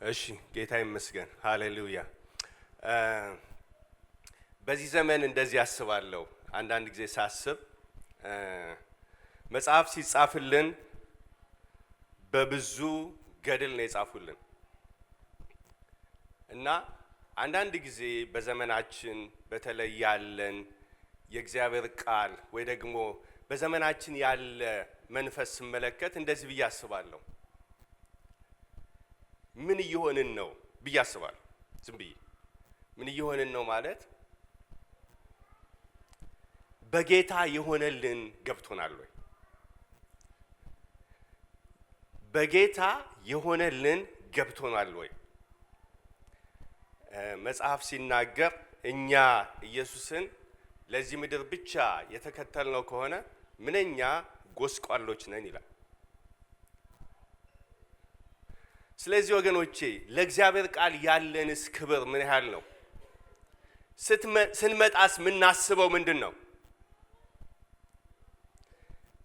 እሺ ጌታ ይመስገን ሃሌሉያ። በዚህ ዘመን እንደዚህ ያስባለሁ። አንዳንድ ጊዜ ሳስብ መጽሐፍ ሲጻፍልን በብዙ ገድል ነው የጻፉልን እና አንዳንድ ጊዜ በዘመናችን በተለይ ያለን የእግዚአብሔር ቃል ወይ ደግሞ በዘመናችን ያለ መንፈስ ስመለከት እንደዚህ ብዬ አስባለሁ። ምን እየሆንን ነው ብዬ አስባለሁ። ዝም ብዬ ምን እየሆንን ነው ማለት በጌታ የሆነልን ገብቶናል ወይ? በጌታ የሆነልን ገብቶናል ወይ? መጽሐፍ ሲናገር እኛ ኢየሱስን ለዚህ ምድር ብቻ የተከተልነው ከሆነ ምንኛ ጎስቋሎች ነን ይላል። ስለዚህ ወገኖቼ ለእግዚአብሔር ቃል ያለንስ ክብር ምን ያህል ነው? ስንመጣስ ምናስበው ምንድን ነው?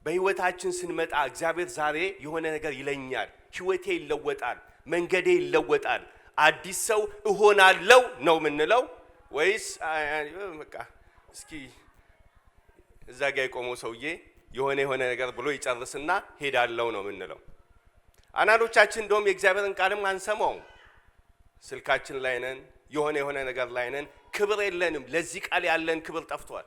በህይወታችን ስንመጣ እግዚአብሔር ዛሬ የሆነ ነገር ይለኛል፣ ህይወቴ ይለወጣል፣ መንገዴ ይለወጣል፣ አዲስ ሰው እሆናለሁ ነው ምንለው ወይስ በቃ እስኪ እዛ ጋር የቆመው ሰውዬ የሆነ ነገር ብሎ ይጨርስና ሄዳለሁ ነው ምንለው? አናዶቻችን እንደውም የእግዚአብሔርን ቃልም አንሰማው፣ ስልካችን ላይ ነን፣ የሆነ ነገር ላይ ነን፣ ክብር የለንም። ለዚህ ቃል ያለን ክብር ጠፍቷል።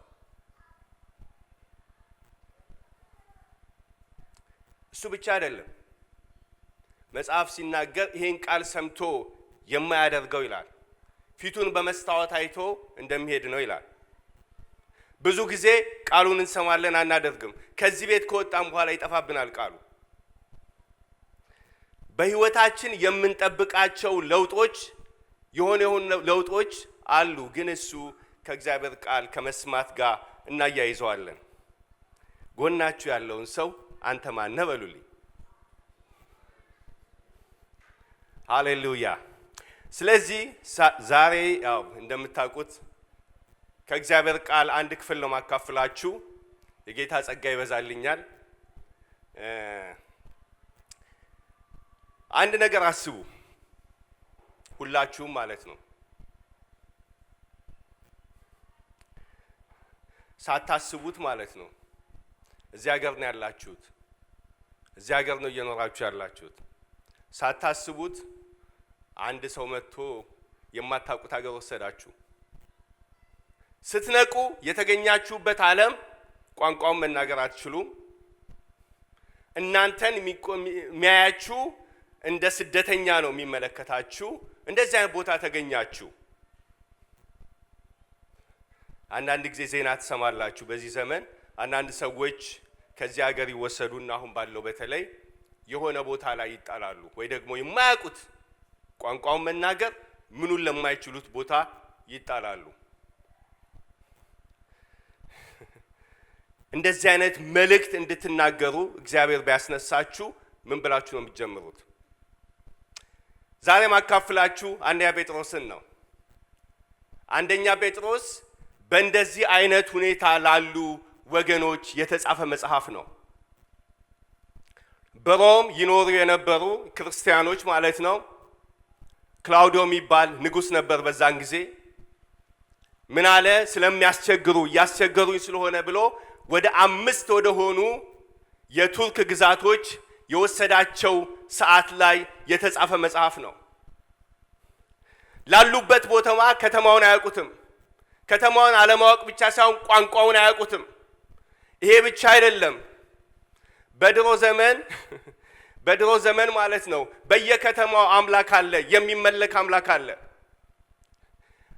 እሱ ብቻ አይደለም፣ መጽሐፍ ሲናገር ይሄን ቃል ሰምቶ የማያደርገው ይላል ፊቱን በመስታወት አይቶ እንደሚሄድ ነው ይላል። ብዙ ጊዜ ቃሉን እንሰማለን አናደርግም። ከዚህ ቤት ከወጣን በኋላ ይጠፋብናል ቃሉ። በህይወታችን የምንጠብቃቸው ለውጦች የሆኑ ለውጦች አሉ፣ ግን እሱ ከእግዚአብሔር ቃል ከመስማት ጋር እናያይዘዋለን። ጎናችሁ ያለውን ሰው አንተ ማን ነህ በሉልኝ። ሃሌሉያ። ስለዚህ ዛሬ ያው እንደምታውቁት ከእግዚአብሔር ቃል አንድ ክፍል ነው ማካፍላችሁ። የጌታ ጸጋ ይበዛልኛል። አንድ ነገር አስቡ፣ ሁላችሁም ማለት ነው። ሳታስቡት ማለት ነው። እዚህ ሀገር ነው ያላችሁት፣ እዚህ ሀገር ነው እየኖራችሁ ያላችሁት። ሳታስቡት አንድ ሰው መጥቶ የማታውቁት ሀገር ወሰዳችሁ። ስትነቁ የተገኛችሁበት ዓለም ቋንቋውን መናገር አትችሉም። እናንተን የሚያያችሁ እንደ ስደተኛ ነው የሚመለከታችሁ። እንደዚህ አይነት ቦታ ተገኛችሁ። አንዳንድ ጊዜ ዜና ትሰማላችሁ። በዚህ ዘመን አንዳንድ ሰዎች ከዚህ ሀገር ይወሰዱና አሁን ባለው በተለይ የሆነ ቦታ ላይ ይጣላሉ፣ ወይ ደግሞ የማያውቁት ቋንቋውን መናገር ምኑን ለማይችሉት ቦታ ይጣላሉ። እንደዚህ አይነት መልእክት እንድትናገሩ እግዚአብሔር ቢያስነሳችሁ ምን ብላችሁ ነው የምትጀምሩት? ዛሬ ማካፍላችሁ አንደኛ ጴጥሮስን ነው። አንደኛ ጴጥሮስ በእንደዚህ አይነት ሁኔታ ላሉ ወገኖች የተጻፈ መጽሐፍ ነው። በሮም ይኖሩ የነበሩ ክርስቲያኖች ማለት ነው። ክላውዲዮ የሚባል ንጉሥ ነበር በዛን ጊዜ። ምን አለ? ስለሚያስቸግሩ እያስቸገሩኝ ስለሆነ ብሎ ወደ 5 ወደሆኑ የቱርክ ግዛቶች የወሰዳቸው ሰዓት ላይ የተጻፈ መጽሐፍ ነው። ላሉበት ቦታማ ከተማውን አያውቁትም። ከተማውን አለማወቅ ብቻ ሳይሆን ቋንቋውን አያውቁትም። ይሄ ብቻ አይደለም። በድሮ ዘመን ማለት ነው በየከተማው አምላክ አለ፣ የሚመለክ አምላክ አለ።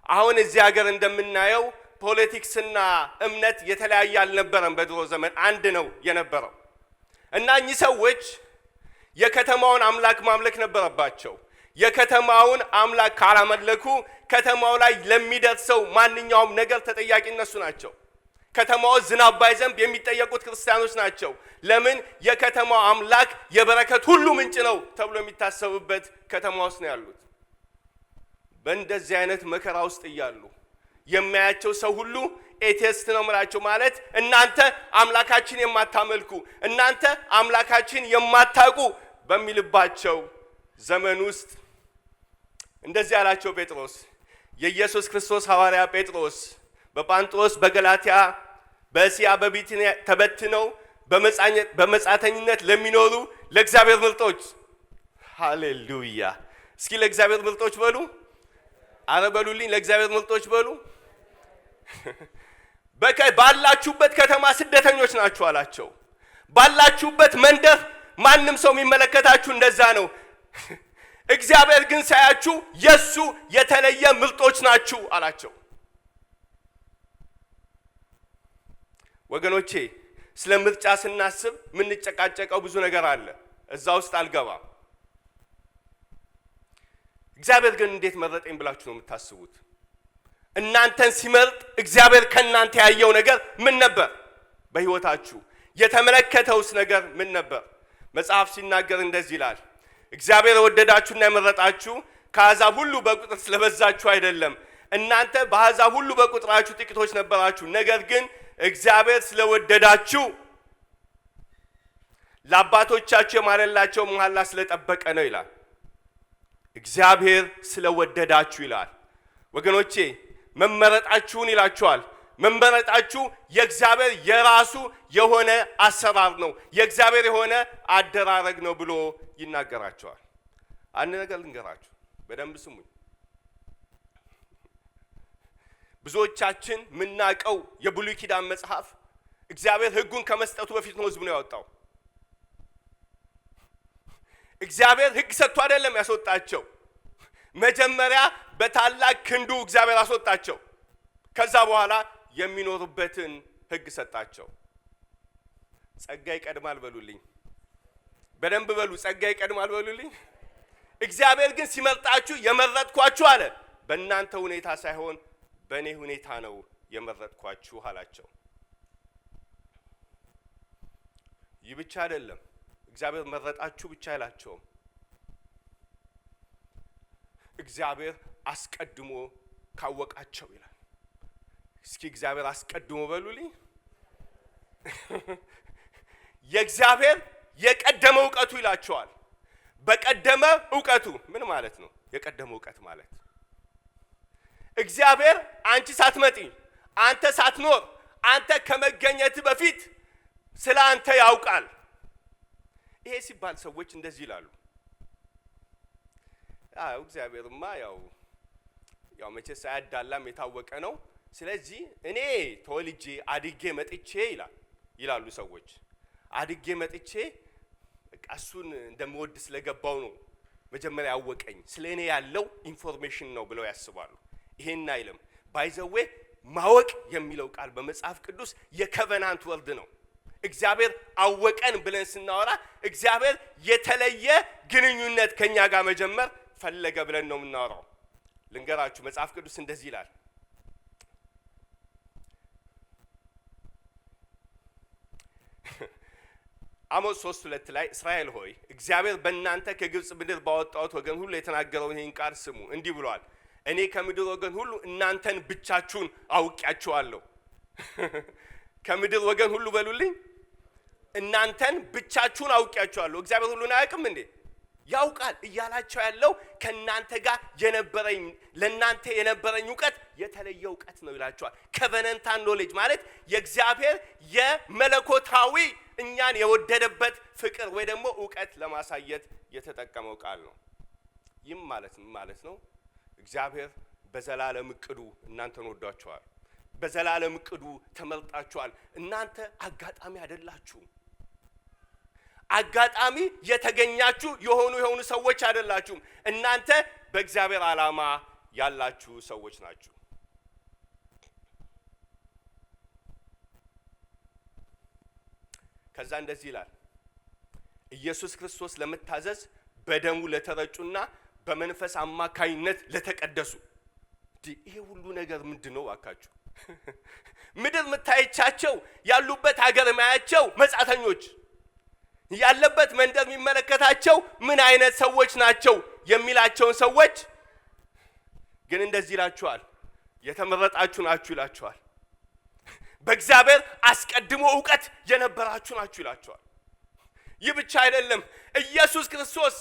አሁን እዚህ ሀገር እንደምናየው ፖለቲክስና እምነት የተለያየ አልነበረም። በድሮ ዘመን አንድ ነው የነበረው እና እኚህ ሰዎች የከተማውን አምላክ ማምለክ ነበረባቸው። የከተማውን አምላክ ካላመለኩ ከተማው ላይ ለሚደርሰው ማንኛውም ነገር ተጠያቂ እነሱ ናቸው። ከተማው ዝናብ ባይዘንብ የሚጠየቁት ክርስቲያኖች ናቸው። ለምን? የከተማው አምላክ የበረከት ሁሉ ምንጭ ነው ተብሎ የሚታሰብበት ከተማ ውስጥ ነው ያሉት። በእንደዚህ አይነት መከራ ውስጥ እያሉ የሚያያቸው ሰው ሁሉ ኤቴስት ነው ማለት ማለት እናንተ አምላካችን የማታመልኩ እናንተ አምላካችን የማታውቁ በሚልባቸው ዘመን ውስጥ እንደዚህ ያላቸው ጴጥሮስ የኢየሱስ ክርስቶስ ሐዋርያ ጴጥሮስ በጳንጦስ በገላትያ በእስያ በቢትንያ ተበትነው በመጻተኝነት ለሚኖሩ ለእግዚአብሔር ምርጦች ሃሌሉያ እስኪ ለእግዚአብሔር ምርጦች በሉ አረ በሉልኝ ለእግዚአብሔር ምርጦች በሉ ባላችሁበት ከተማ ስደተኞች ናችሁ አላቸው ባላችሁበት መንደር ማንም ሰው የሚመለከታችሁ እንደዛ ነው እግዚአብሔር ግን ሳያችሁ የሱ የተለየ ምርጦች ናችሁ አላቸው ወገኖቼ ስለ ምርጫ ስናስብ ምን እንጨቃጨቀው ብዙ ነገር አለ እዛ ውስጥ አልገባም እግዚአብሔር ግን እንዴት መረጠኝ ብላችሁ ነው የምታስቡት እናንተን ሲመርጥ እግዚአብሔር ከናንተ ያየው ነገር ምን ነበር በህይወታችሁ የተመለከተውስ ነገር ምን ነበር መጽሐፍ ሲናገር እንደዚህ ይላል እግዚአብሔር ወደዳችሁና የመረጣችሁ ከአሕዛብ ሁሉ በቁጥር ስለበዛችሁ አይደለም እናንተ በአሕዛብ ሁሉ በቁጥራችሁ ጥቂቶች ነበራችሁ ነገር ግን እግዚአብሔር ስለወደዳችሁ ለአባቶቻችሁ የማለላቸው መሐላ ስለጠበቀ ነው ይላል እግዚአብሔር ስለወደዳችሁ ይላል ወገኖቼ መመረጣችሁን ይላችኋል መመረጣችሁ የእግዚአብሔር የራሱ የሆነ አሰራር ነው የእግዚአብሔር የሆነ አደራረግ ነው ብሎ ይናገራቸዋል አንድ ነገር ልንገራችሁ በደንብ ስሙኝ ብዙዎቻችን ምናቀው የብሉይ ኪዳን መጽሐፍ እግዚአብሔር ሕጉን ከመስጠቱ በፊት ነው ሕዝቡን ያወጣው እግዚአብሔር ሕግ ሰጥቶ አይደለም ያስወጣቸው መጀመሪያ በታላቅ ክንዱ እግዚአብሔር አስወጣቸው ከዛ በኋላ የሚኖሩበትን ሕግ ሰጣቸው ጸጋ ይቀድማል በሉልኝ በደንብ በሉ ጸጋ ይቀድማል በሉልኝ እግዚአብሔር ግን ሲመርጣችሁ የመረጥኳችሁ አለ በእናንተ ሁኔታ ሳይሆን በእኔ ሁኔታ ነው የመረጥኳችሁ አላቸው ይህ ብቻ አይደለም እግዚአብሔር መረጣችሁ ብቻ አይላቸውም እግዚአብሔር አስቀድሞ ካወቃቸው ይላል እስኪ እግዚአብሔር አስቀድሞ በሉልኝ የእግዚአብሔር የቀደመ ዕውቀቱ ይላቸዋል በቀደመ ዕውቀቱ ምን ማለት ነው የቀደመ ዕውቀት ማለት እግዚአብሔር አንቺ ሳትመጪ አንተ ሳትኖር አንተ ከመገኘት በፊት ስለ አንተ ያውቃል ይሄ ሲባል ሰዎች እንደዚህ ይላሉ እግዚአብሔርማ ያው መቼስ አያዳላም የታወቀ ነው ስለዚህ እኔ ተወልጄ አድጌ መጥቼ ይላሉ ሰዎች አድጌ መጥቼ እሱን እንደምወድ ስለገባው ነው መጀመሪያ ያወቀኝ ስለኔ ያለው ኢንፎርሜሽን ነው ብለው ያስባሉ ይሄን አይልም ባይዘዌ ማወቅ የሚለው ቃል በመጽሐፍ ቅዱስ የኮቨናንት ወርድ ነው እግዚአብሔር አወቀን ብለን ስናወራ እግዚአብሔር የተለየ ግንኙነት ከኛ ጋር መጀመር ፈለገ ብለን ነው የምናወራው ልንገራችሁ መጽሐፍ ቅዱስ እንደዚህ ይላል አሞስ 3:2 ላይ እስራኤል ሆይ እግዚአብሔር በእናንተ ከግብጽ ምድር ባወጣው ወገን ሁሉ የተናገረውን ይህን ቃል ስሙ እንዲህ ብሏል እኔ ከምድር ወገን ሁሉ እናንተን ብቻችሁን አውቂያችኋለሁ ከምድር ወገን ሁሉ በሉልኝ እናንተን ብቻችሁን አውቂያችኋለሁ እግዚአብሔር ሁሉን አያውቅም እንዴ ያውቃል እያላቸው ያለው ከናንተ ጋር የነበረኝ ለናንተ የነበረኝ ዕውቀት የተለየ ዕውቀት ነው ይላቸዋል ኮቨናንታል ኖሌጅ ማለት የእግዚአብሔር የመለኮታዊ እኛን የወደደበት ፍቅር ወይ ደግሞ ዕውቀት ለማሳየት የተጠቀመው ቃል ነው ይህም ማለት ነው እግዚአብሔር በዘላለም ዕቅዱ እናንተን ወዷቸዋል በዘላለም ዕቅዱ ተመርጣችኋል እናንተ አጋጣሚ አይደላችሁም አጋጣሚ የተገኛችሁ የሆኑ ሰዎች አይደላችሁም እናንተ በእግዚአብሔር ዓላማ ያላችሁ ሰዎች ናችሁ ከዛ እንደዚህ ይላል ኢየሱስ ክርስቶስ ለመታዘዝ በደሙ ለተረጩና በመንፈስ አማካይነት ለተቀደሱ ይሄ ሁሉ ነገር ምንድነው አካችሁ ምድር መታየቻቸው ያሉበት ሀገር ማያቸው መጻተኞች ያለበት መንደር የሚመለከታቸው ምን አይነት ሰዎች ናቸው የሚላቸውን ሰዎች ግን እንደዚህ ይላቸዋል የተመረጣችሁ ናችሁ ይላቸዋል በእግዚአብሔር አስቀድሞ ዕውቀት የነበራችሁ ናችሁ ይላቸዋል ይህ ብቻ አይደለም ኢየሱስ ክርስቶስ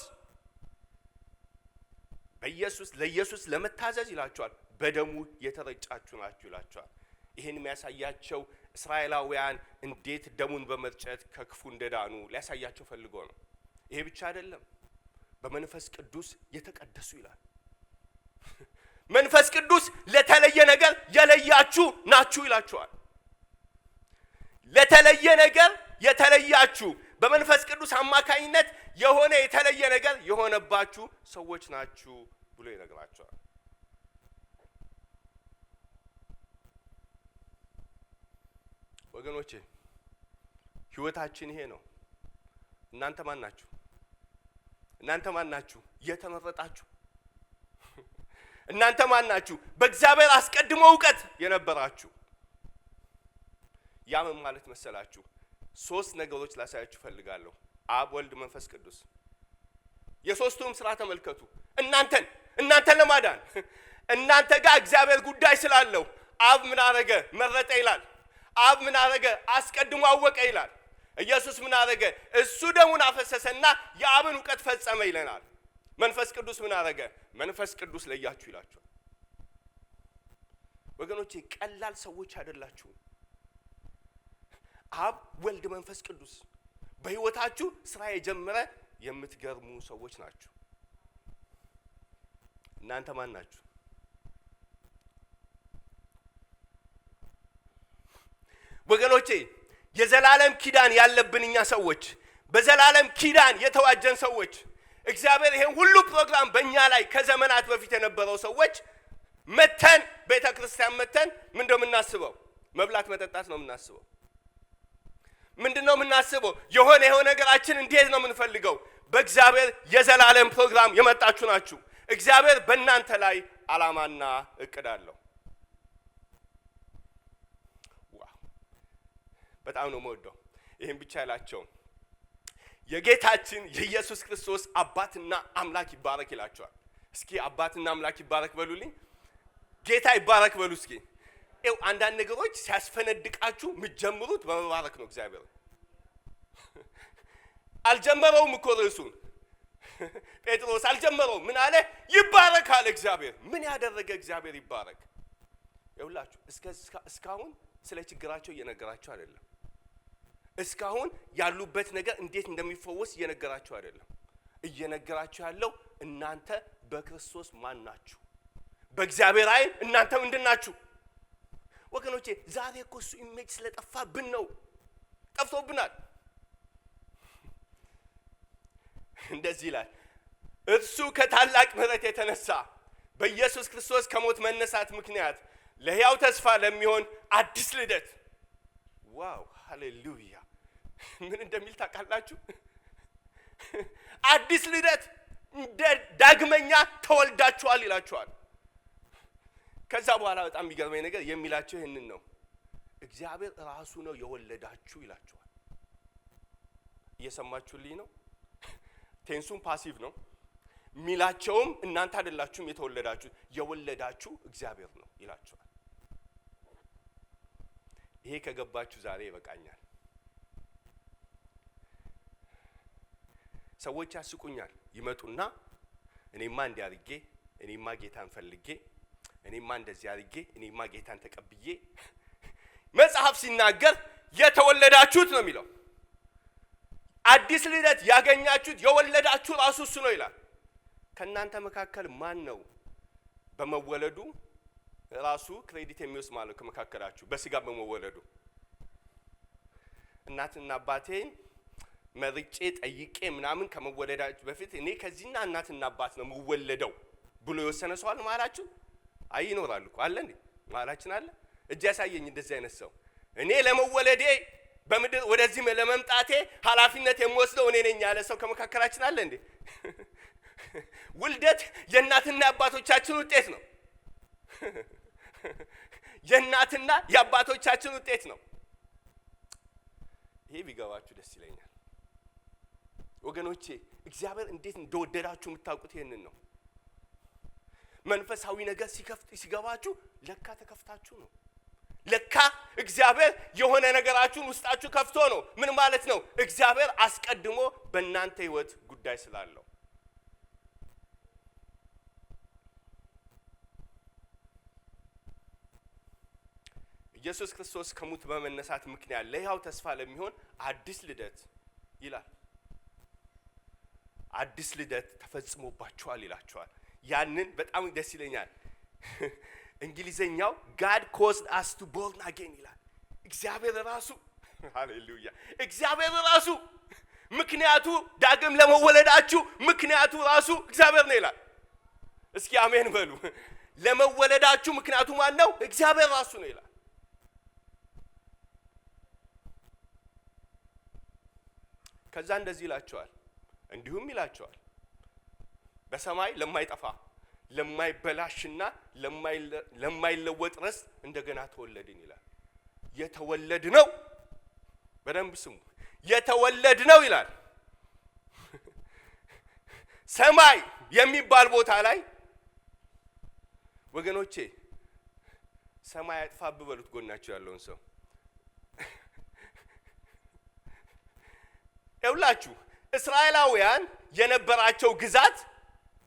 ለኢየሱስ ለመታዘዝ ይላቸዋል በደሙ የተረጫችሁ ናችሁ ይላቸዋል። ይህን የሚያሳያቸው እስራኤላውያን እንዴት ደሙን በመርጨት ከክፉ እንደዳኑ ሊያሳያቸው ፈልጎ ነው። ይሄ ብቻ አይደለም፣ በመንፈስ ቅዱስ የተቀደሱ ይላል። መንፈስ ቅዱስ ለተለየ ነገር የለያችሁ ናችሁ ይላቸዋል። ለተለየ ነገር የተለያችሁ በመንፈስ ቅዱስ አማካኝነት የሆነ የተለየ ነገር የሆነባችሁ ሰዎች ናችሁ ብሎ ይነግራቸዋል። ወገኖቼ ህይወታችን ይሄ ነው። እናንተ ማን ናችሁ? እናንተ ማን ናችሁ? የተመረጣችሁ እናንተ ማን ናችሁ? በእግዚአብሔር አስቀድሞ ዕውቀት የነበራችሁ። ያ ምን ማለት መሰላችሁ? 3 ነገሮች ላሳያችሁ ፈልጋለሁ። አብ፣ ወልድ፣ መንፈስ ቅዱስ። የሶስቱም ስራ ተመልከቱ። እናንተን ለማዳን እናንተ ጋር እግዚአብሔር ጉዳይ ስላለው አብ ምን አረገ? መረጠ ይላል። አብ ምን አረገ? አስቀድሞ አወቀ ይላል። ኢየሱስ ምን አረገ? እሱ ደሙን አፈሰሰና የአብን ዕውቀት ፈጸመ ይለናል። መንፈስ ቅዱስ ምን አረገ? መንፈስ ቅዱስ ለያችሁ ይላችኋል። ወገኖቼ ቀላል ሰዎች አይደላችሁም። አብ፣ ወልድ፣ መንፈስ ቅዱስ በህይወታችሁ ስራ የጀመረ የምትገርሙ ሰዎች ናችሁ። እናንተ ማን ናችሁ? ወገኖቼ የዘላለም ኪዳን ያለብን እኛ ሰዎች፣ በዘላለም ኪዳን የተዋጀን ሰዎች፣ እግዚአብሔር ይሄን ሁሉ ፕሮግራም በእኛ ላይ ከዘመናት በፊት የነበረው ሰዎች መተን ቤተክርስቲያን መተን ምንድነው የምናስበው? መብላት መጠጣት ነው የምናስበው። ምንድነው የምናስበው? የሆነ ነገራችን እንዴት ነው የምንፈልገው? በእግዚአብሔር የዘላለም ፕሮግራም የመጣችሁ ናችሁ። እግዚአብሔር በእናንተ ላይ ዓላማና እቅድ አለው። ዋው በጣም ነው የምወደው። ይሄን ብቻ ያላቸው የጌታችን የኢየሱስ ክርስቶስ አባትና አምላክ ይባረክ ይላቸዋል። እስኪ አባትና አምላክ ይባረክ በሉልኝ። ጌታ ይባረክ በሉ እስኪ። ይኸው አንዳንድ ነገሮች ሲያስፈነድቃችሁ የምትጀምሩት በመባረክ ነው። እግዚአብሔር አልጀመረውም እኮ ርዕሱን ጴጥሮስ አልጀመረውም። ምን አለ? ይባረክ አለ እግዚአብሔር። ምን ያደረገ እግዚአብሔር ይባረክ። ይኸውላችሁ እስካሁን ስለ ችግራቸው እየነገራቸው አይደለም። እስካሁን ያሉበት ነገር እንዴት እንደሚፈወስ እየነገራቸው አይደለም። እየነገራቸው ያለው እናንተ በክርስቶስ ማን ናችሁ? በእግዚአብሔር አይን እናንተ ምንድን ናችሁ? ወገኖቼ ዛሬ እኮ እሱ ኢሜጅ ስለጠፋብን ነው። ጠፍቶብናል። እንደዚህ ይላል፣ እርሱ ከታላቅ ምሕረት የተነሳ በኢየሱስ ክርስቶስ ከሞት መነሳት ምክንያት ለሕያው ተስፋ ለሚሆን አዲስ ልደት። ዋው ሃሌሉያ! ምን እንደሚል ታውቃላችሁ? አዲስ ልደት፣ ዳግመኛ ተወልዳችኋል ይላችኋል። ከዛ በኋላ በጣም የሚገርመኝ ነገር የሚላቸው ይህንን ነው። እግዚአብሔር ራሱ ነው የወለዳችሁ ይላችኋል። እየሰማችሁልኝ ነው? ቴንሱም ፓሲቭ ነው። ሚላቸውም እናንተ አይደላችሁም የተወለዳችሁ፣ የወለዳችሁ እግዚአብሔር ነው ይላችኋል። ይሄ ከገባችሁ ዛሬ ይበቃኛል። ሰዎች ያስቁኛል። ይመጡና እኔማ እንዲህ አድርጌ፣ እኔማ ጌታን ፈልጌ፣ እኔማ እንደዚህ አድርጌ፣ እኔማ ጌታን ተቀብዬ። መጽሐፍ ሲናገር የተወለዳችሁት ነው የሚለው። አዲስ ልደት ያገኛችሁት የወለዳችሁ ራሱ እሱ ነው ይላል። ከእናንተ መካከል ማን ነው በመወለዱ ራሱ ክሬዲት የሚወስድ ማለት ከመካከላችሁ በስጋ በመወለዱ? እናትና አባቴን መርጬ ጠይቄ ምናምን ከመወለዳችሁ በፊት እኔ ከዚህና እናትና አባት ነው የምወለደው ብሎ የወሰነ ሰው አለ ማላችሁ? አይ ይኖራል እኮ አለ እንዴ? ማላችን አለ? እጅ ያሳየኝ እንደዚህ አይነት ሰው። እኔ ለመወለዴ በምድር ወደዚህ ለመምጣቴ ኃላፊነት የምወስደው እኔ ነኝ ያለ ሰው ከመካከላችን አለ እንዴ? ውልደት የእናትና የአባቶቻችን ውጤት ነው። የእናትና የአባቶቻችን ውጤት ነው። ይሄ ቢገባችሁ ደስ ይለኛል ወገኖቼ። እግዚአብሔር እንዴት እንደወደዳችሁ የምታውቁት ይሄንን ነው። መንፈሳዊ ነገር ሲገባችሁ ለካ ተከፍታችሁ ነው። ለካ እግዚአብሔር የሆነ ነገራችሁን ውስጣችሁ ከፍቶ ነው። ምን ማለት ነው? እግዚአብሔር አስቀድሞ በእናንተ ህይወት ጉዳይ ስላለው። ኢየሱስ ክርስቶስ ከሙት በመነሳት ምክንያት ለሕያው ተስፋ ለሚሆን አዲስ ልደት ይላል። አዲስ ልደት ተፈጽሞባችኋል ይላችኋል። ያንን በጣም ደስ ይለኛል። እንግሊዘኛው God caused us to born again ይላል። እግዚአብሔር ራሱ ሃሌሉያ፣ እግዚአብሔር ራሱ ምክንያቱ ዳግም ለመወለዳችሁ ምክንያቱ ራሱ እግዚአብሔር ነው ይላል። እስኪ አሜን በሉ። ለመወለዳችሁ ምክንያቱ ማን ነው? እግዚአብሔር ራሱ ነው ይላል። ከዛ እንደዚህ ይላቸዋል፣ እንዲሁም ይላቸዋል በሰማይ ለማይጠፋ ለማይበላሽና ለማይለወጥ ርስት እንደገና ተወለድን ይላል። የተወለድ ነው፣ በደንብ ስሙ፣ የተወለድ ነው ይላል። ሰማይ የሚባል ቦታ ላይ ወገኖቼ ሰማይ አጥፋብ በሉት ጎናችሁ ያለውን ሰው። ይውላችሁ እስራኤላውያን የነበራቸው ግዛት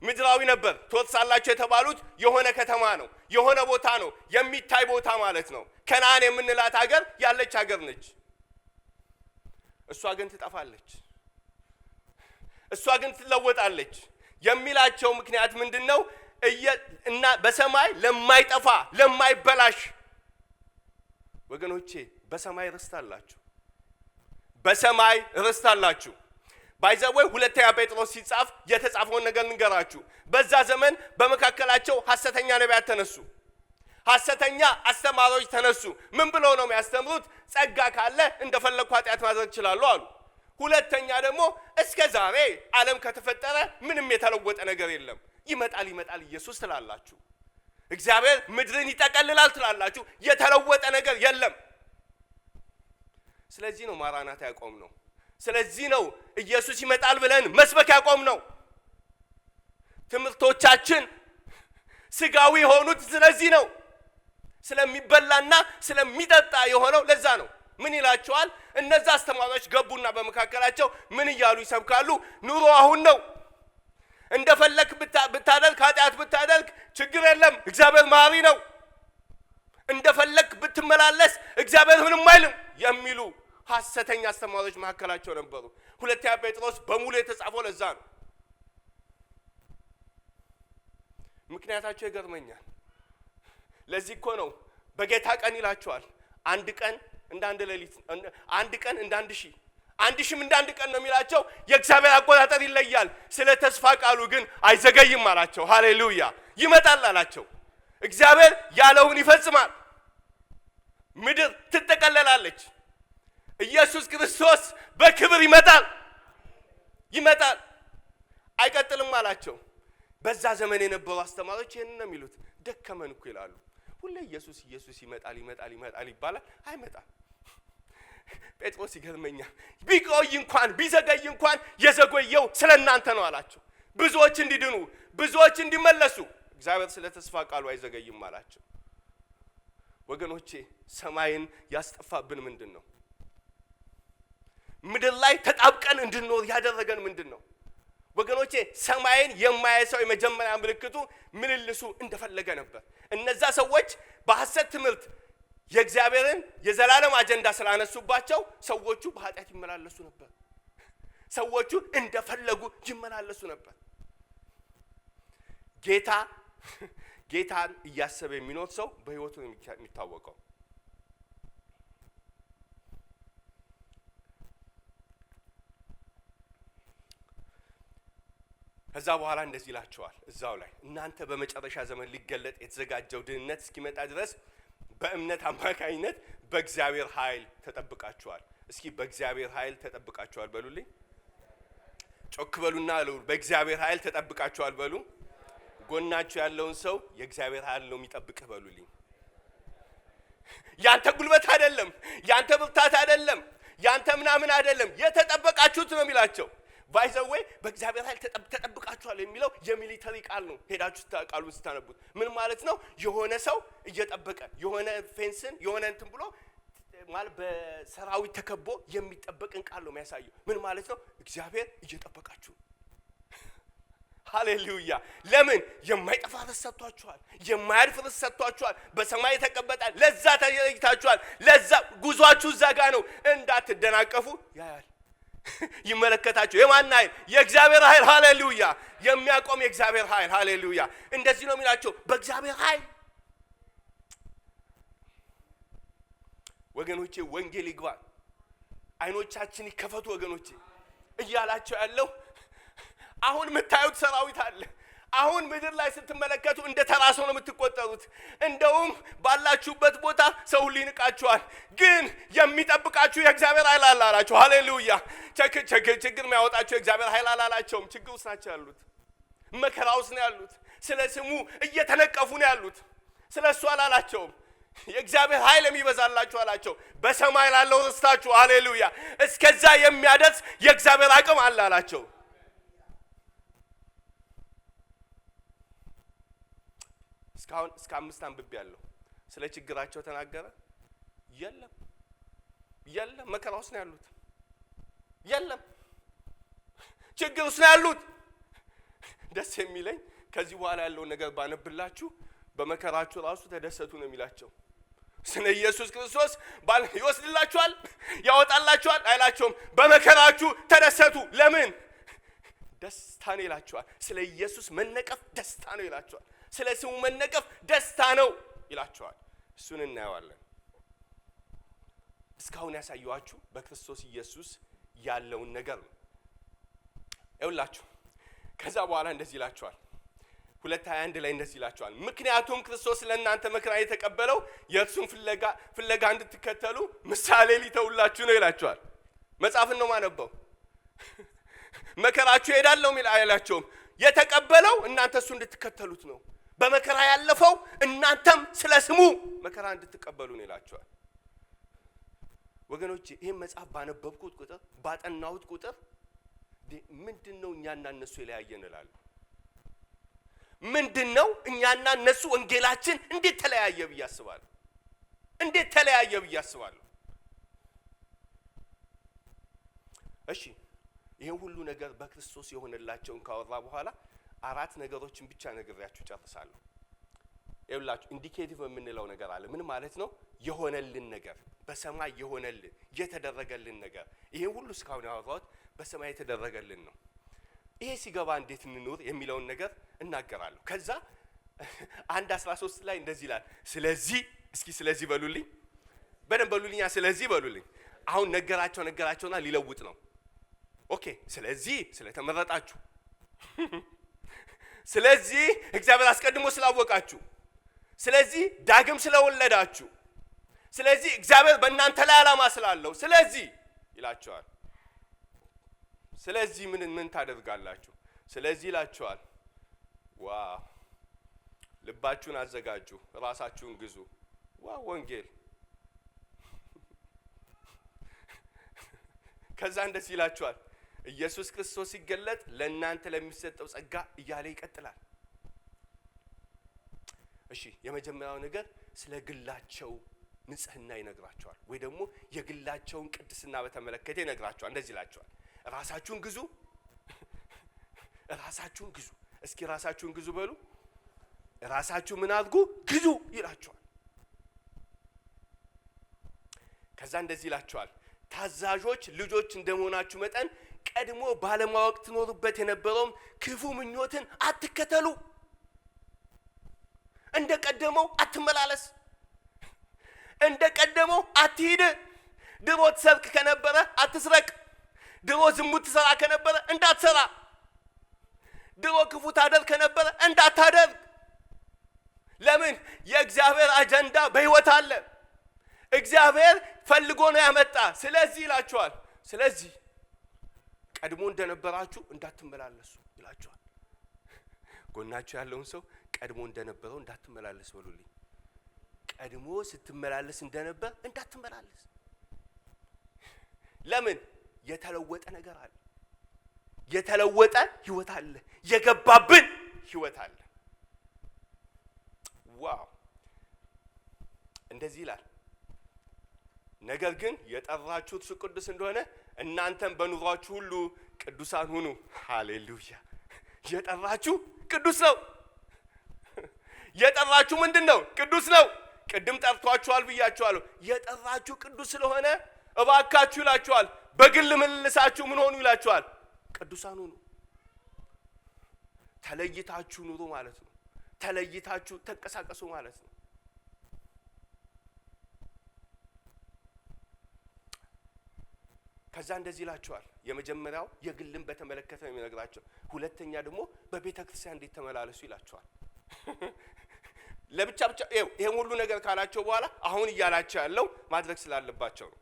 ምድራዊ ነበር። ትወርሳላችሁ የተባሉት የሆነ ከተማ ነው፣ የሆነ ቦታ ነው፣ የሚታይ ቦታ ማለት ነው። ከነዓን የምንላት ሀገር ያለች ሀገር ነች። እሷ ግን ትጠፋለች፣ እሷ ግን ትለወጣለች የሚላቸው ምክንያት ምንድነው? እና በሰማይ ለማይጠፋ ለማይበላሽ ወገኖቼ በሰማይ ርስት አላችሁ፣ በሰማይ ርስት አላችሁ። ባይዘወይ ሁለተኛ ጴጥሮስ ሲጻፍ የተጻፈውን ነገር እንገራችሁ። በዛ ዘመን በመካከላቸው ሐሰተኛ ነቢያት ተነሱ፣ ሐሰተኛ አስተማሪዎች ተነሱ። ምን ብለው ነው የሚያስተምሩት? ጸጋ ካለ እንደፈለኩ ኃጢአት ማድረግ ይችላሉ አሉ። ሁለተኛ ደግሞ እስከ ዛሬ ዓለም ከተፈጠረ ምንም የተለወጠ ነገር የለም። ይመጣል ይመጣል ኢየሱስ ትላላችሁ፣ እግዚአብሔር ምድርን ይጠቀልላል ትላላችሁ፣ የተለወጠ ነገር የለም። ስለዚህ ነው ማራናታ ያቆም ነው። ስለዚህ ነው ኢየሱስ ይመጣል ብለን መስበክ ያቆም ነው። ትምህርቶቻችን ስጋዊ የሆኑት ስለዚህ ነው፣ ስለሚበላና ስለሚጠጣ የሆነው ለዛ ነው። ምን ይላቸዋል? እነዛ አስተማሪዎች ገቡና በመካከላቸው ምን እያሉ ይሰብካሉ? ኑሮ አሁን ነው፣ እንደፈለክ ብታደርግ ኃጢአት ብታደርግ ችግር የለም፣ እግዚአብሔር መሐሪ ነው፣ እንደፈለክ ብትመላለስ እግዚአብሔር ምንም አይልም የሚሉ ሐሰተኛ አስተማሪዎች መካከላቸው ነበሩ። ሁለተኛ ጴጥሮስ በሙሉ የተጻፈው ለዛ ነው። ምክንያታቸው ይገርመኛል። ለዚህ እኮ ነው በጌታ ቀን ይላቸዋል አንድ ቀን እንደ አንድ ሌሊት፣ አንድ ቀን እንደ አንድ ሺህ፣ አንድ ሺህም እንደ አንድ ቀን ነው የሚላቸው። የእግዚአብሔር አቆጣጠር ይለያል። ስለ ተስፋ ቃሉ ግን አይዘገይም አላቸው። ሃሌሉያ! ይመጣል አላቸው። እግዚአብሔር ያለውን ይፈጽማል። ምድር ትጠቀለላለች። ኢየሱስ ክርስቶስ በክብር ይመጣል፣ ይመጣል፣ አይቀጥልም አላቸው። በዛ ዘመን የነበሩ አስተማሪዎች ይሄንን ነው የሚሉት። ደከመን እኮ ይላሉ። ሁሌ ኢየሱስ ኢየሱስ ይመጣል ይመጣል ይመጣል ይባላል፣ አይመጣም። ጴጥሮስ ይገርመኛል። ቢቆይ እንኳን ቢዘገይ እንኳን የዘገየው ስለናንተ ነው አላቸው። ብዙዎች እንዲድኑ ብዙዎች እንዲመለሱ እግዚአብሔር ስለ ተስፋ ቃሉ አይዘገይም አላቸው። ወገኖቼ ሰማይን ያስጠፋብን ምንድን ነው? ምድር ላይ ተጣብቀን እንድንኖር ያደረገን ምንድን ነው? ወገኖቼ ሰማይን የማያይ ሰው የመጀመሪያ ምልክቱ ምልልሱ እንደፈለገ ነበር። እነዛ ሰዎች በሐሰት ትምህርት የእግዚአብሔርን የዘላለም አጀንዳ ስላነሱባቸው ሰዎቹ በኃጢአት ይመላለሱ ነበር። ሰዎቹ እንደፈለጉ ይመላለሱ ነበር። ጌታን እያሰበ የሚኖር ሰው በሕይወቱ የሚታወቀው። ከዛ በኋላ እንደዚህ ይላቸዋል እዛው ላይ እናንተ በመጨረሻ ዘመን ሊገለጥ የተዘጋጀው ድህነት እስኪመጣ ድረስ በእምነት አማካኝነት በእግዚአብሔር ኃይል ተጠብቃችኋል። እስኪ በእግዚአብሔር ኃይል ተጠብቃችኋል በሉልኝ። ጮክ በሉና አሉ በእግዚአብሔር ኃይል ተጠብቃችኋል በሉ። ጎናችሁ ያለውን ሰው የእግዚአብሔር ኃይል ነው የሚጠብቅህ በሉልኝ። ያንተ ጉልበት አይደለም፣ ያንተ ብርታት አይደለም፣ ያንተ ምናምን አይደለም፣ የተጠበቃችሁት ነው የሚላቸው። ባይዘዌ በእግዚአብሔር ኃይል ተጠብቃችኋል የሚለው የሚሊተሪ ቃል ነው። ሄዳችሁ ቃሉን ስታነቡት ምን ማለት ነው? የሆነ ሰው እየጠበቀ የሆነ ፌንስን የሆነ እንትን ብሎ ማለት በሰራዊት ተከቦ የሚጠበቅን ቃል ነው የሚያሳየው። ምን ማለት ነው? እግዚአብሔር እየጠበቃችሁ። ሃሌሉያ። ለምን የማይጠፋ ርስት ሰጥቷችኋል፣ የማያልፍ ርስት ሰጥቷችኋል፣ በሰማይ የተቀመጠ ለዛ ተለይታችኋል። ለዛ ጉዟችሁ እዛ ጋር ነው። እንዳትደናቀፉ ያያል፣ ይመለከታችሁ። የማን ኃይል? የእግዚአብሔር ኃይል። ሃሌሉያ። የሚያቆም የእግዚአብሔር ኃይል። ሃሌሉያ። እንደዚህ ነው የሚላቸው፣ በእግዚአብሔር ኃይል። ወገኖቼ ወንጌል ይግባ፣ አይኖቻችን ይከፈቱ ወገኖቼ እያላቸው ያለው አሁን የምታዩት ሰራዊት አለ። አሁን ምድር ላይ ስትመለከቱ እንደ ተራ ሰው ነው የምትቆጠሩት። እንደውም ባላችሁበት ቦታ ሰው ሁሉ ይንቃችኋል፣ ግን የሚጠብቃችሁ የእግዚአብሔር ኃይል አለ አላቸው። ሃሌሉያ። ችግር የሚያወጣቸው የእግዚአብሔር ኃይል አላላቸውም። ችግር ውስጥ ናቸው ያሉት፣ መከራ ውስጥ ነው ያሉት፣ ስለ ስሙ እየተነቀፉ ነው ያሉት። ስለ እሱ አላላቸውም። የእግዚአብሔር ኃይል የሚበዛላችሁ አላቸው፣ በሰማይ ላለው ርስታችሁ። ሃሌሉያ። እስከዛ የሚያደርስ የእግዚአብሔር አቅም አለ አላቸው። እስካሁን እስከ 5 አንብቤያለሁ። ስለ ችግራቸው ተናገረ? የለም። መከራ ውስጥ ነው ያሉት። የለም ችግር ውስጥ ነው ያሉት። ደስ የሚለኝ ከዚህ በኋላ ያለውን ነገር ባነብላችሁ በመከራችሁ ራሱ ተደሰቱ ነው የሚላቸው። ስለ ኢየሱስ ክርስቶስ ይወስድላችኋል፣ ያወጣላችኋል አይላቸውም። በመከራችሁ ተደሰቱ። ለምን? ደስታ ነው ይላችኋል። ስለ ኢየሱስ መነቀፍ ደስታ ነው ይላችኋል። ስለ ስሙ መነቀፍ ደስታ ነው ይላችኋል። እሱን እናየዋለን። እስካሁን ያሳየኋችሁ በክርስቶስ ኢየሱስ ያለውን ነገር ነው። ይኸውላችሁ ከዛ በኋላ እንደዚህ ይላችኋል። 2:21 ላይ እንደዚህ ይላችኋል፣ ምክንያቱም ክርስቶስ ለእናንተ መከራ የተቀበለው የእርሱን ፍለጋ እንድትከተሉ ምሳሌ ሊተውላችሁ ነው ይላችኋል። መጽሐፍን ነው ማነበው። መከራችሁ ይሄዳል ሚል አይላቸውም። የተቀበለው እናንተ እሱ እንድትከተሉት ነው። በመከራ ያለፈው እናንተም ስለ ስሙ መከራ እንድትቀበሉ ነው ይላችኋል። ወገኖቼ ይህን መጽሐፍ ባነበብኩት ቁጥር ባጠናሁት ቁጥር ምንድነው እኛና እነሱ የለያየን እላለሁ። ምንድነው እኛና እነሱ ወንጌላችን እንዴት ተለያየ ብዬ አስባለሁ። እሺ ይሄን ሁሉ ነገር በክርስቶስ የሆነላቸውን ካወራ በኋላ 4 ነገሮችን ብቻ ነግሬያችሁ ጨርሳለሁ። ይኸውላችሁ ኢንዲኬቲቭ የምንለው ነገር አለ። ምን ማለት ነው? የሆነልን ነገር፣ በሰማይ የሆነልን የተደረገልን ነገር። ይሄን ሁሉ እስካሁን ያወራሁት በሰማይ የተደረገልን ነው። ይሄ ሲገባ እንዴት እንኑር የሚለውን ነገር እናገራለሁ። ከዛ 1:13 ላይ እንደዚህ ይላል፣ ስለዚህ እስኪ ስለዚህ በሉልኝ፣ በደንብ በሉልኛ፣ ስለዚህ በሉልኝ። አሁን ነገራቸውና ሊለውጥ ነው። ኦኬ ስለዚህ ስለተመረጣችሁ፣ ስለዚህ እግዚአብሔር አስቀድሞ ስላወቃችሁ፣ ስለዚህ ዳግም ስለወለዳችሁ፣ ስለዚህ እግዚአብሔር በእናንተ ላይ ዓላማ ስላለው ስለዚህ ይላችኋል። ስለዚህ ምን ታደርጋላችሁ? ስለዚህ ይላችኋል፣ ዋው ልባችሁን አዘጋጁ፣ ራሳችሁን ግዙ። ዋው ወንጌል። ከዛ እንደዚህ ይላችኋል፣ ኢየሱስ ክርስቶስ ሲገለጥ ለእናንተ ለሚሰጠው ጸጋ እያለ ይቀጥላል። እሺ የመጀመሪያው ነገር ስለ ግላቸው ንጽህና ይነግራቸዋል፣ ወይ ደግሞ የግላቸውን ቅድስና በተመለከተ ይነግራቸዋል። እንደዚህ ይላቸዋል፣ ራሳችሁን ግዙ። እስኪ ራሳችሁን ግዙ በሉ። ራሳችሁ ምን አድርጉ? ግዙ ይላቸዋል። ከዛ እንደዚህ ይላቸዋል፣ ታዛዦች ልጆች እንደመሆናችሁ መጠን ቀድሞ ባለማወቅ ትኖሩበት የነበረውን ክፉ ምኞትን አትከተሉ። እንደ ቀደመው አትመላለስ፣ እንደ ቀደመው አትሂድ። ድሮ ትሰርቅ ከነበረ አትስረቅ። ድሮ ዝሙት ትሰራ ከነበረ እንዳትሰራ። ድሮ ክፉ ታደርግ ከነበረ እንዳታደርግ። ለምን? የእግዚአብሔር አጀንዳ በሕይወት አለ። እግዚአብሔር ፈልጎ ነው ያመጣ። ስለዚህ ይላችኋል፣ ስለዚህ ቀድሞ እንደነበራችሁ እንዳትመላለሱ ይላችኋል። ጎናችሁ ያለውን ሰው ቀድሞ እንደነበረው እንዳትመላለስ በሉልኝ። ቀድሞ ስትመላለስ እንደነበር እንዳትመላለስ። ለምን? የተለወጠ ነገር አለ፣ የተለወጠ ህይወት አለ፣ የገባብን ህይወት አለ። ዋው! እንደዚህ ይላል፣ ነገር ግን የጠራችሁት እሱ ቅዱስ እንደሆነ እናንተም በኑሯችሁ ሁሉ ቅዱሳን ሁኑ። ሃሌሉያ! የጠራችሁ ቅዱስ ነው። የጠራችሁ ምንድነው? ቅዱስ ነው። ቅድም ጠርቷችኋል ብያችኋለሁ። የጠራችሁ ቅዱስ ስለሆነ እባካችሁ ይላችኋል። በግል ምልልሳችሁ ምን ሆኑ ይላችኋል? ቅዱሳን ሁኑ። ተለይታችሁ ኑሩ ማለት ነው። ተለይታችሁ ተንቀሳቀሱ ማለት ነው። ከዛ እንደዚህ ይላችኋል። የመጀመሪያው የግልን በተመለከተ ነው የሚነግራቸው። ሁለተኛ ደግሞ በቤተ ክርስቲያን እንዴት ተመላለሱ ይላችኋል። ለብቻ ይሄን ሁሉ ነገር ካላቸው በኋላ አሁን እያላቸው ያለው ማድረግ ስላለባቸው ነው።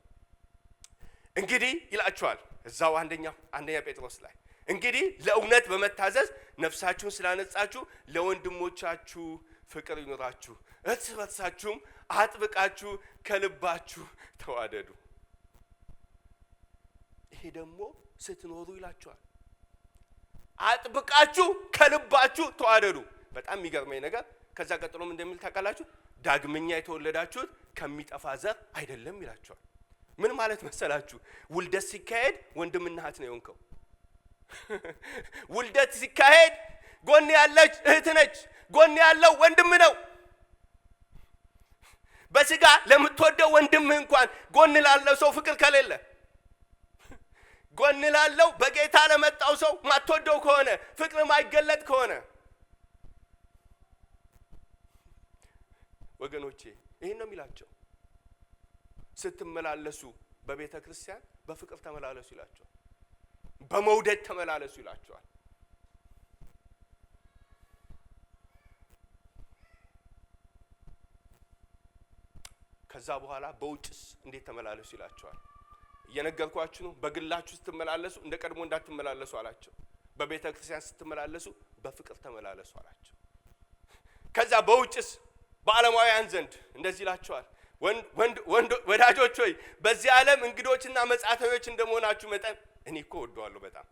እንግዲህ ይላችኋል እዛው አንደኛ ጴጥሮስ ላይ እንግዲህ ለእውነት በመታዘዝ ነፍሳችሁን ስላነጻችሁ ለወንድሞቻችሁ ፍቅር ይኖራችሁ፣ እርስ በርሳችሁም አጥብቃችሁ ከልባችሁ ተዋደዱ። ይሄ ደግሞ ስትኖሩ ይላችኋል። አጥብቃችሁ ከልባችሁ ተዋደዱ። በጣም የሚገርመኝ ነገር ከዛ ቀጥሎም እንደሚል ታውቃላችሁ፣ ዳግመኛ የተወለዳችሁት ከሚጠፋ ዘር አይደለም ይላችኋል። ምን ማለት መሰላችሁ? ውልደት ሲካሄድ ወንድምና እህት ነው የሆንከው። ውልደት ሲካሄድ ጎን ያለች እህት ነች፣ ጎን ያለው ወንድም ነው። በስጋ ለምትወደው ወንድምህ እንኳን ጎን ላለው ሰው ፍቅር ከሌለ፣ ጎን ላለው በጌታ ለመጣው ሰው ማትወደው ከሆነ፣ ፍቅር ማይገለጥ ከሆነ ወገኖቼ ይሄን ነው የሚላቸው። ስትመላለሱ በቤተ ክርስቲያን በፍቅር ተመላለሱ ይላቸዋል። በመውደድ ተመላለሱ ይላቸዋል። ከዛ በኋላ በውጭስ እንዴት ተመላለሱ ይላቸዋል። እየነገርኳችሁ ነው። በግላችሁ ስትመላለሱ እንደ ቀድሞ እንዳትመላለሱ አላቸው። በቤተ ክርስቲያን ስትመላለሱ በፍቅር ተመላለሱ አላቸው። ከዛ በውጭስ በዓለማውያን ዘንድ እንደዚህ ይላቸዋል። ወዳጆች ሆይ በዚህ ዓለም እንግዶችና መጻተኞች እንደመሆናችሁ መጠን እኔ እኮ ወደዋለሁ በጣም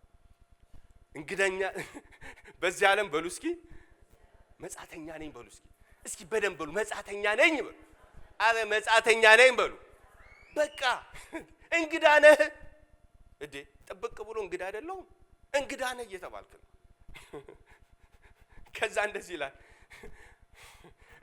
እንግደኛ በዚህ ዓለም በሉ እስኪ መጻተኛ ነኝ በሉ እስኪ በደንብ በሉ መጻተኛ ነኝ በሉ። አረ መጻተኛ ነኝ በሉ። በቃ እንግዳ ነህ እዴ ጥብቅ ብሎ እንግዳ አይደለሁም እንግዳ ነህ እየተባልክ ነው። ከዛ እንደዚህ ይላል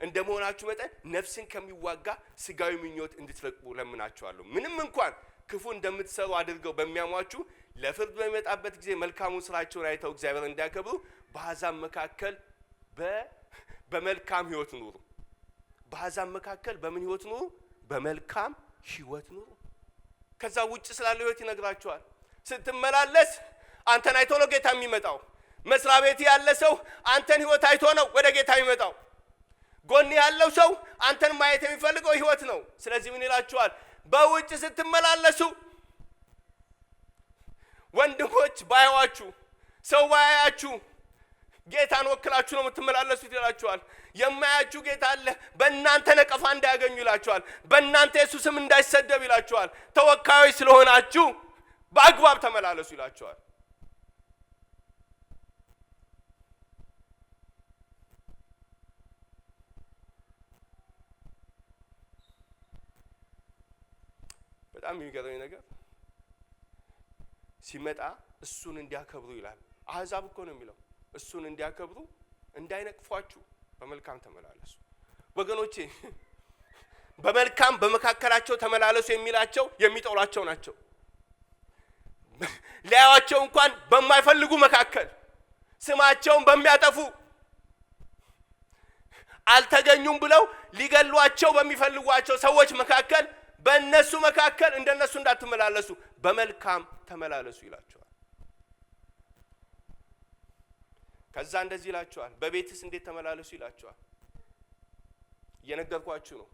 እንደመሆናችሁ መጠን ነፍስን ከሚዋጋ ስጋዊ ምኞት እንድትለቁ ለምናችኋለሁ። ምንም እንኳን ክፉ እንደምትሰሩ አድርገው በሚያሟችሁ ለፍርድ በሚመጣበት ጊዜ መልካሙን ስራቸውን አይተው እግዚአብሔር እንዲያከብሩ በአሕዛብ መካከል በመልካም ህይወት ኑሩ። በአሕዛብ መካከል በምን ህይወት ኑሩ? በመልካም ህይወት ኑሩ። ከዛ ውጭ ስላለው ህይወት ይነግራችኋል። ስትመላለስ አንተን አይቶ ነው ጌታ የሚመጣው። መስሪያ ቤት ያለ ሰው አንተን ህይወት አይቶ ነው ወደ ጌታ የሚመጣው። ጎን ያለው ሰው አንተን ማየት የሚፈልገው ህይወት ነው። ስለዚህ ምን ይላችኋል? በውጭ ስትመላለሱ ወንድሞች ባያዋችሁ፣ ሰው ባያያችሁ ጌታን ወክላችሁ ነው የምትመላለሱት ይላችኋል። የማያችሁ ጌታ አለ፣ በእናንተ ነቀፋ እንዳያገኙ ይላችኋል። በእናንተ ኢየሱስም እንዳይሰደብ ይላችኋል። ተወካዮች ስለሆናችሁ በአግባብ ተመላለሱ ይላችኋል። በጣም የሚገርመኝ ነገር ሲመጣ እሱን እንዲያከብሩ ይላል። አሕዛብ እኮ ነው የሚለው እሱን እንዲያከብሩ እንዳይነቅፏችሁ በመልካም ተመላለሱ። ወገኖቼ በመልካም በመካከላቸው ተመላለሱ የሚላቸው የሚጠሏቸው ናቸው። ሊያዩአቸው እንኳን በማይፈልጉ መካከል ስማቸውን በሚያጠፉ አልተገኙም ብለው ሊገሏቸው በሚፈልጓቸው ሰዎች መካከል በእነሱ መካከል እንደነሱ እንዳትመላለሱ በመልካም ተመላለሱ ይላቸዋል። ከዛ እንደዚህ ይላቸዋል። በቤትስ እንዴት ተመላለሱ ይላቸዋል። እየነገርኳችሁ ነው።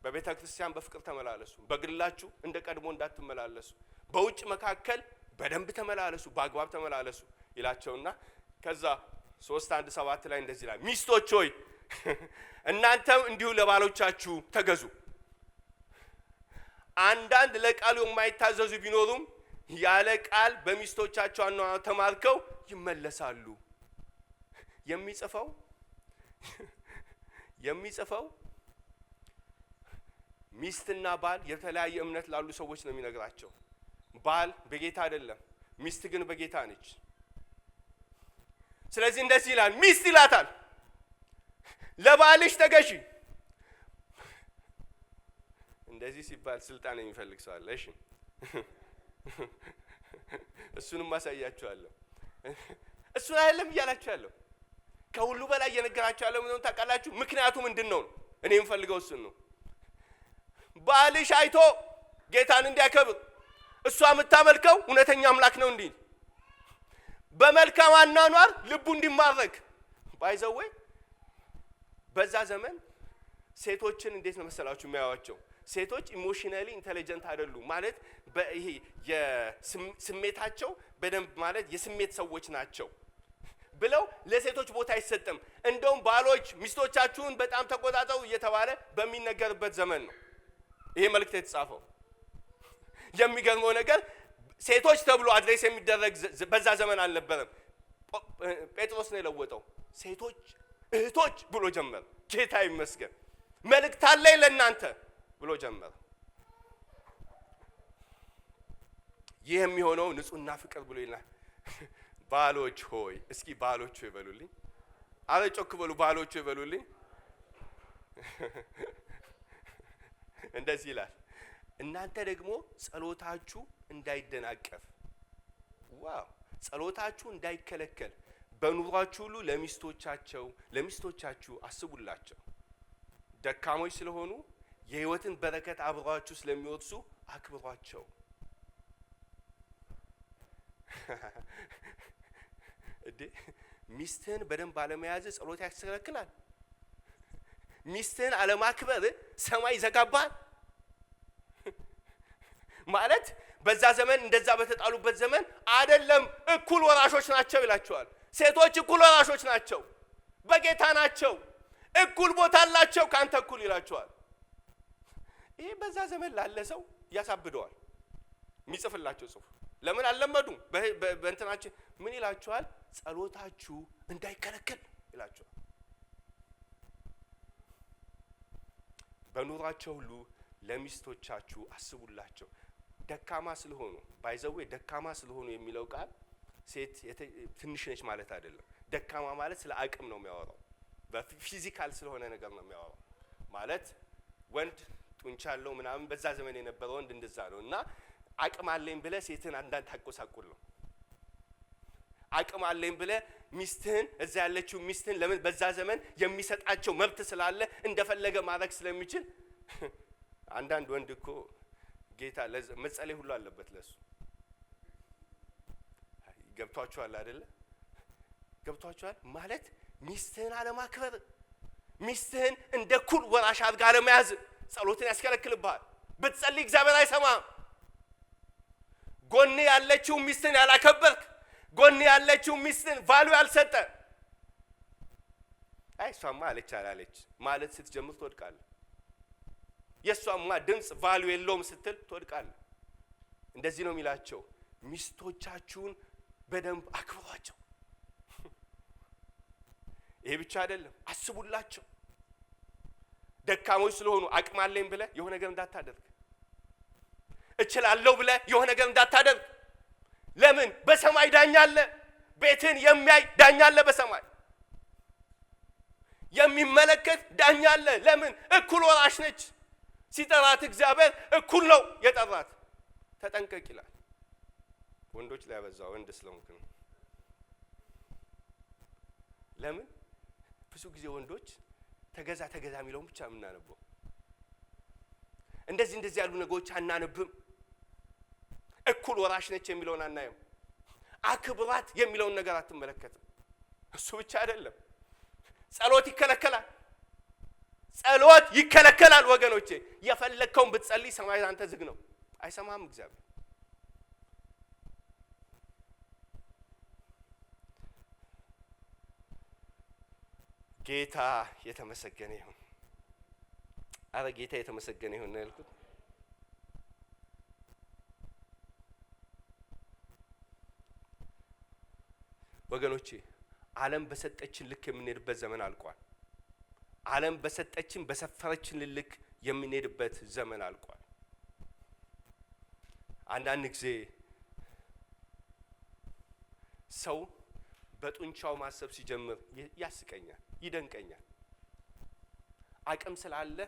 በቤተ ክርስቲያን በፍቅር ተመላለሱ። በግላችሁ እንደ ቀድሞ እንዳትመላለሱ። በውጭ መካከል በደንብ ተመላለሱ፣ በአግባብ ተመላለሱ ይላቸውና ከዛ 3:1-7 ላይ እንደዚህ ይላል። ሚስቶች ሆይ እናንተም እንዲሁ ለባሎቻችሁ ተገዙ። አንዳንድ ለቃሉ የማይታዘዙ ቢኖሩም ያለ ቃል በሚስቶቻቸው አኗኗር ተማርከው ይመለሳሉ። የሚጽፈው ሚስትና ባል የተለያየ እምነት ላሉ ሰዎች ነው የሚነግራቸው። ባል በጌታ አይደለም፣ ሚስት ግን በጌታ ነች። ስለዚህ እንደዚህ ይላል፣ ሚስት ይላታል ለባልሽ ተገዢ። እንደዚህ ሲባል ስልጣን የሚፈልግ ሰው አለ። እሺ እሱንም ማሳያችኋለሁ። እሱን አይደለም እያላችሁ ያለው፣ ከሁሉ በላይ እየነገራችሁ ያለው ምን ታውቃላችሁ? ምክንያቱ ምንድነው? እኔ የምፈልገው እሱን ነው። ባልሽ አይቶ ጌታን እንዲያከብር፣ እሷ የምታመልከው እውነተኛ አምላክ ነው እንዲል፣ በመልካም አኗኗር ልቡ እንዲማረክ። ባይዘወይ በዛ ዘመን ሴቶችን እንዴት ነው መሰላችሁ የሚያዩዋቸው? ሴቶች ኢሞሽናሊ ኢንተለጀንት አይደሉም ማለት በይሄ የስሜታቸው በደንብ ማለት የስሜት ሰዎች ናቸው ብለው ለሴቶች ቦታ አይሰጥም። እንደውም ባሎች ሚስቶቻችሁን በጣም ተቆጣጣው እየተባለ በሚነገርበት ዘመን ነው ይሄ መልእክት የተጻፈው። የሚገርመው ነገር ሴቶች ተብሎ አድሬስ የሚደረግ በዛ ዘመን አልነበረም። ጴጥሮስ ነው የለወጠው። ሴቶች እህቶች ብሎ ጀመረ። ጌታ ይመስገን። መልእክት አለኝ ለእናንተ ብሎ ጀመረ። ይህ የሚሆነው ንጹህና ፍቅር ብሎ ይላል። ባሎች ሆይ፣ እስኪ ባሎች ሆይ በሉልኝ። አረ ጮክ በሉ፣ ባሎች ሆይ በሉልኝ። እንደዚህ ይላል፣ እናንተ ደግሞ ጸሎታችሁ እንዳይደናቀፍ፣ ዋው፣ ጸሎታችሁ እንዳይከለከል በኑሯችሁ ሁሉ ለሚስቶቻችሁ አስቡላቸው። ደካሞች ስለሆኑ የህይወትን በረከት አብሯችሁ ስለሚወርሱ አክብሯቸው። እዴ ሚስትህን በደንብ አለመያዝ ጸሎት ያስከለክላል። ሚስትህን አለማክበር ሰማይ ይዘጋባል ማለት። በዛ ዘመን እንደዛ በተጣሉበት ዘመን አይደለም እኩል ወራሾች ናቸው ይላቸዋል። ሴቶች እኩል ወራሾች ናቸው፣ በጌታ ናቸው፣ እኩል ቦታ አላቸው ካንተ እኩል ይላቸዋል። ይሄ በዛ ዘመን ላለ ሰው ያሳብደዋል። የሚጽፍላቸው ጽሁፍ ለምን አልለመዱም? በእንትናችን ምን ይላቸዋል? ጸሎታችሁ እንዳይከለከል ይላቸዋል። በኑሯቸው ሁሉ ለሚስቶቻችሁ አስቡላቸው። ደካማ ስለሆኑ ባይዘዌ ደካማ ስለሆኑ የሚለው ቃል ሴት ትንሽ ነች ማለት አይደለም። ደካማ ማለት ስለ አቅም ነው የሚያወራው። በፊዚካል ስለሆነ ነገር ነው የሚያወራው ማለት ወንድ ጡንቻ አለው ምናምን በዛ ዘመን የነበረው ወንድ እንደዛ ነው። እና አቅም አለኝ ብለ ሴትን አንዳንድ ታቆሳቁል ነው። አቅም አለኝ ብለ ሚስትህን እዛ ያለችው ሚስትህን ለምን በዛ ዘመን የሚሰጣቸው መብት ስላለ እንደፈለገ ማድረግ ስለሚችል አንዳንድ ወንድ እኮ ጌታ መጸለይ ሁሉ አለበት ለሱ። ገብቷችኋል አይደለ? ገብቷችኋል ማለት ሚስትህን አለማክበር፣ ሚስትህን እንደ ኩል ወራሽ አድርጋ አለመያዝ ጸሎትን ያስከለክልብሃል። ብትጸልይ እግዚአብሔር አይሰማም። ጎን ያለችው ሚስትን ያላከበርክ፣ ጎን ያለችው ሚስትን ቫልዩ ያልሰጠ፣ አይ እሷማ አለች አላለች ማለት ስትጀምር ትወድቃለህ። የእሷማ ድምፅ ቫልዩ የለውም ስትል ትወድቃለህ። እንደዚህ ነው የሚላቸው፣ ሚስቶቻችሁን በደንብ አክብሯቸው። ይሄ ብቻ አይደለም፣ አስቡላቸው። ደካሞች ስለሆኑ አቅም አለኝ ብለ የሆነ ነገር እንዳታደርግ፣ እችላለሁ ብለ የሆነ ነገር እንዳታደርግ። ለምን? በሰማይ ዳኛ አለ። ቤትን የሚያይ ዳኛ አለ። በሰማይ የሚመለከት ዳኛ አለ። ለምን? እኩል ወራሽ ነች። ሲጠራት እግዚአብሔር እኩል ነው የጠራት። ተጠንቀቅ ይላል። ወንዶች ላይ ያበዛው ወንድ ስለሆንክ ነው። ለምን? ብዙ ጊዜ ወንዶች ተገዛ የሚለውን ብቻ የምናነበው፣ እንደዚህ ያሉ ነገሮች አናነብም። እኩል ወራሽ ነች የሚለውን አናየም። አክብራት የሚለውን ነገር አትመለከትም። እሱ ብቻ አይደለም፣ ጸሎት ይከለከላል። ጸሎት ይከለከላል ወገኖቼ። የፈለከውን ብትጸልይ ሰማይ አንተ ዝግ ነው፣ አይሰማም እግዚአብሔር። ጌታ የተመሰገነ ይሁን። አረ ጌታ የተመሰገነ ይሁን ነው ያልኩት። ወገኖቼ ዓለም በሰጠችን ልክ የምንሄድበት ዘመን አልቋል። ዓለም በሰጠችን በሰፈረችን ልክ የምንሄድበት ዘመን አልቋል። አንዳንድ ጊዜ ሰው በጡንቻው ማሰብ ሲጀምር ያስቀኛል፣ ይደንቀኛል። አቅም ስላለ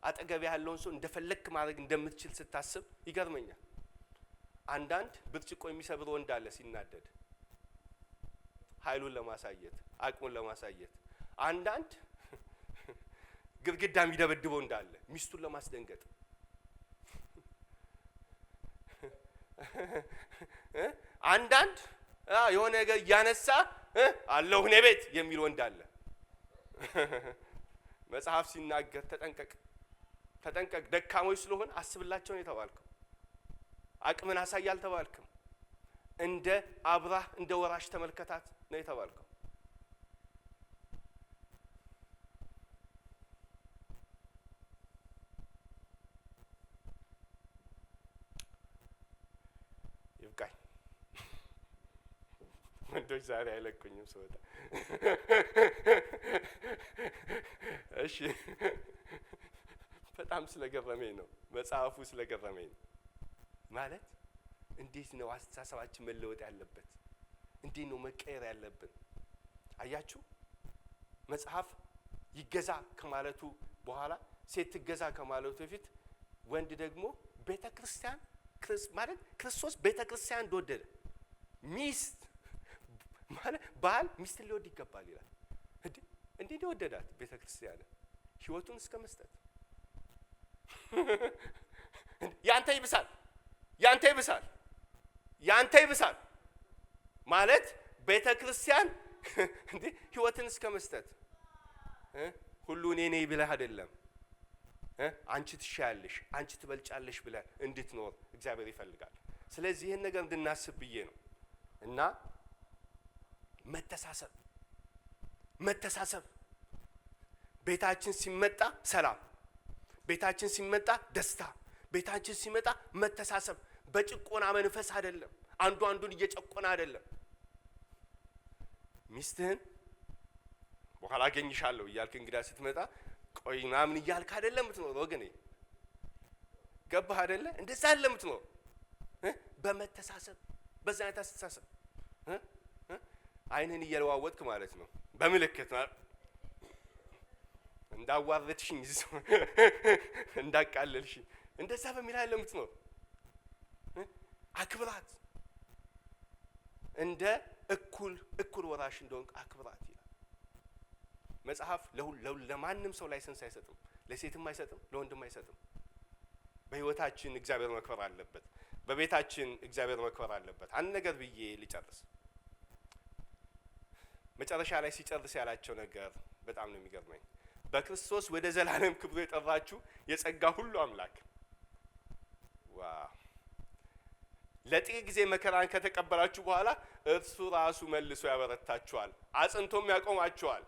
አጠገብ ያለውን ሰው እንደፈለክ ማድረግ እንደምትችል ስታስብ ይገርመኛል። አንዳንድ ብርጭቆ የሚሰብር ወንድ አለ ሲናደድ ኃይሉን ለማሳየት አቅሙን ለማሳየት። አንዳንድ ግድግዳ የሚደበድበው እንዳለ ሚስቱን ለማስደንገጥ። አንዳንድ የሆነ ነገር እያነሳ አለሁ እኔ ቤት የሚል ወንድ አለ። መጽሐፍ ሲናገር ተጠንቀቅ፣ ደካሞች ስለሆነ አስብላቸው ነው የተባልከው። አቅምን አሳይ አልተባልክም። እንደ አብራህ እንደ ወራሽ ተመልከታት ነው የተባልከው። ይብቃኝ። ወንዶች ዛሬ አይለቁኝም ስወጣ። እሺ፣ በጣም ስለገረመኝ ነው መጽሐፉ ስለገረመኝ ነው። ማለት እንዴት ነው አስተሳሰባችን መለወጥ ያለበት? እንዴት ነው መቀየር ያለብን? አያችሁ፣ መጽሐፍ ይገዛ ከማለቱ በኋላ ሴት ትገዛ ከማለቱ በፊት ወንድ ደግሞ ቤተክርስቲያን ማለት ክርስቶስ ቤተክርስቲያን እንደወደደ ሚስት ማለት ባል ሚስትን ሊወድ ይገባል ይላል። እንዴት ወደዳት ቤተክርስቲያን ህይወቱን እስከ መስጠት። ያንተ ይብሳል ማለት ቤተክርስቲያን ህይወትን እስከ መስጠት። ሁሉ እኔ ነኝ ብለህ አይደለም፣ አንቺ ትሻያለሽ፣ አንቺ ትበልጫለሽ ብለህ እንድትኖር እግዚአብሔር ይፈልጋል። ስለዚህ ይህን ነገር እንድናስብ ብዬ ነው። እና መተሳሰብ ቤታችን ሲመጣ ሰላም፣ ቤታችን ሲመጣ ደስታ፣ ቤታችን ሲመጣ መተሳሰብ። በጭቆና መንፈስ አይደለም፣ አንዱ አንዱን እየጨቆነ አይደለም። ሚስትህን በኋላ አገኝሻለሁ እያልክ እንግዳ ስትመጣ ቆይ ምናምን እያልክ አይደለም የምትኖር ወገኔ። ገባህ አይደለ? እንደዛ አይደለም የምትኖር። በመተሳሰብ በዛ አይነት አስተሳሰብ አይንህን እየለዋወጥክ ማለት ነው። በምልክት ማለት እንዳዋረድሽኝ እንዳቃለልሽኝ እንደዛ በሚል አይደለም የምትኖር። አክብራት፣ እንደ እኩል ወራሽ እንደሆንክ አክብራት ይላል መጽሐፍ። ለማንም ሰው ላይሰንስ አይሰጥም፣ ለሴትም አይሰጥም፣ ለወንድም አይሰጥም። በህይወታችን እግዚአብሔር መክበር አለበት፣ በቤታችን እግዚአብሔር መክበር አለበት። አንድ ነገር ብዬ ልጨርስ። መጨረሻ ላይ ሲጨርስ ያላቸው ነገር በጣም ነው የሚገርመኝ። በክርስቶስ ወደ ዘላለም ክብሩ የጠራችሁ የጸጋ ሁሉ አምላክ። ዋው! ለጥቂት ጊዜ መከራን ከተቀበላችሁ በኋላ እርሱ ራሱ መልሶ ያበረታችኋል፣ አጽንቶም ያቆማችኋል።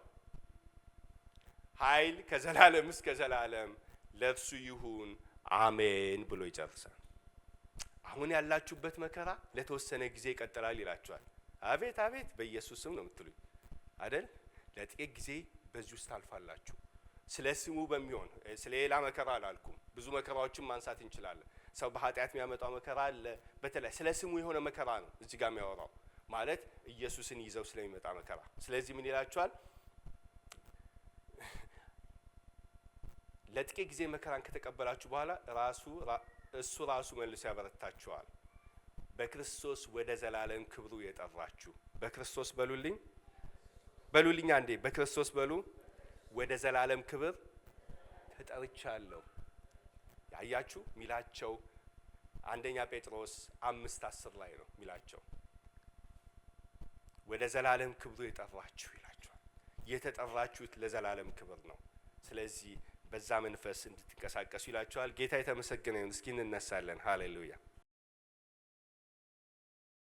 ኃይል ከዘላለም እስከ ዘላለም ለእርሱ ይሁን አሜን ብሎ ይጨርሳል። አሁን ያላችሁበት መከራ ለተወሰነ ጊዜ ይቀጥላል ይላችኋል። አቤት አቤት፣ በኢየሱስ ስም ነው የምትሉኝ አይደል? ለጥቂት ጊዜ በዚህ ውስጥ ታልፋላችሁ። ስለ ስሙ በሚሆን ስለ ሌላ መከራ አላልኩም። ብዙ መከራዎችን ማንሳት እንችላለን። ሰው በኃጢአት የሚያመጣው መከራ አለ። በተለይ ስለ ስሙ የሆነ መከራ ነው እዚህ ጋር የሚያወራው፣ ማለት ኢየሱስን ይዘው ስለሚመጣ መከራ። ስለዚህ ምን ይላችኋል? ለጥቂት ጊዜ መከራን ከተቀበላችሁ በኋላ እሱ ራሱ መልሶ ያበረታችኋል። በክርስቶስ ወደ ዘላለም ክብሩ የጠራችሁ። በክርስቶስ በሉልኝ አንዴ፣ በክርስቶስ በሉ። ወደ ዘላለም ክብር ተጠርቻለሁ። ያያችሁ ሚላቸው አንደኛ ጴጥሮስ 5:10 ላይ ነው ሚላቸው። ወደ ዘላለም ክብሩ የጠራችሁ ይላችኋል። የተጠራችሁት ለዘላለም ክብር ነው። ስለዚህ በዛ መንፈስ እንድትንቀሳቀሱ ይላችኋል። ጌታ የተመሰገነ ይሁን። እስኪ እንነሳለን። ሃሌሉያ።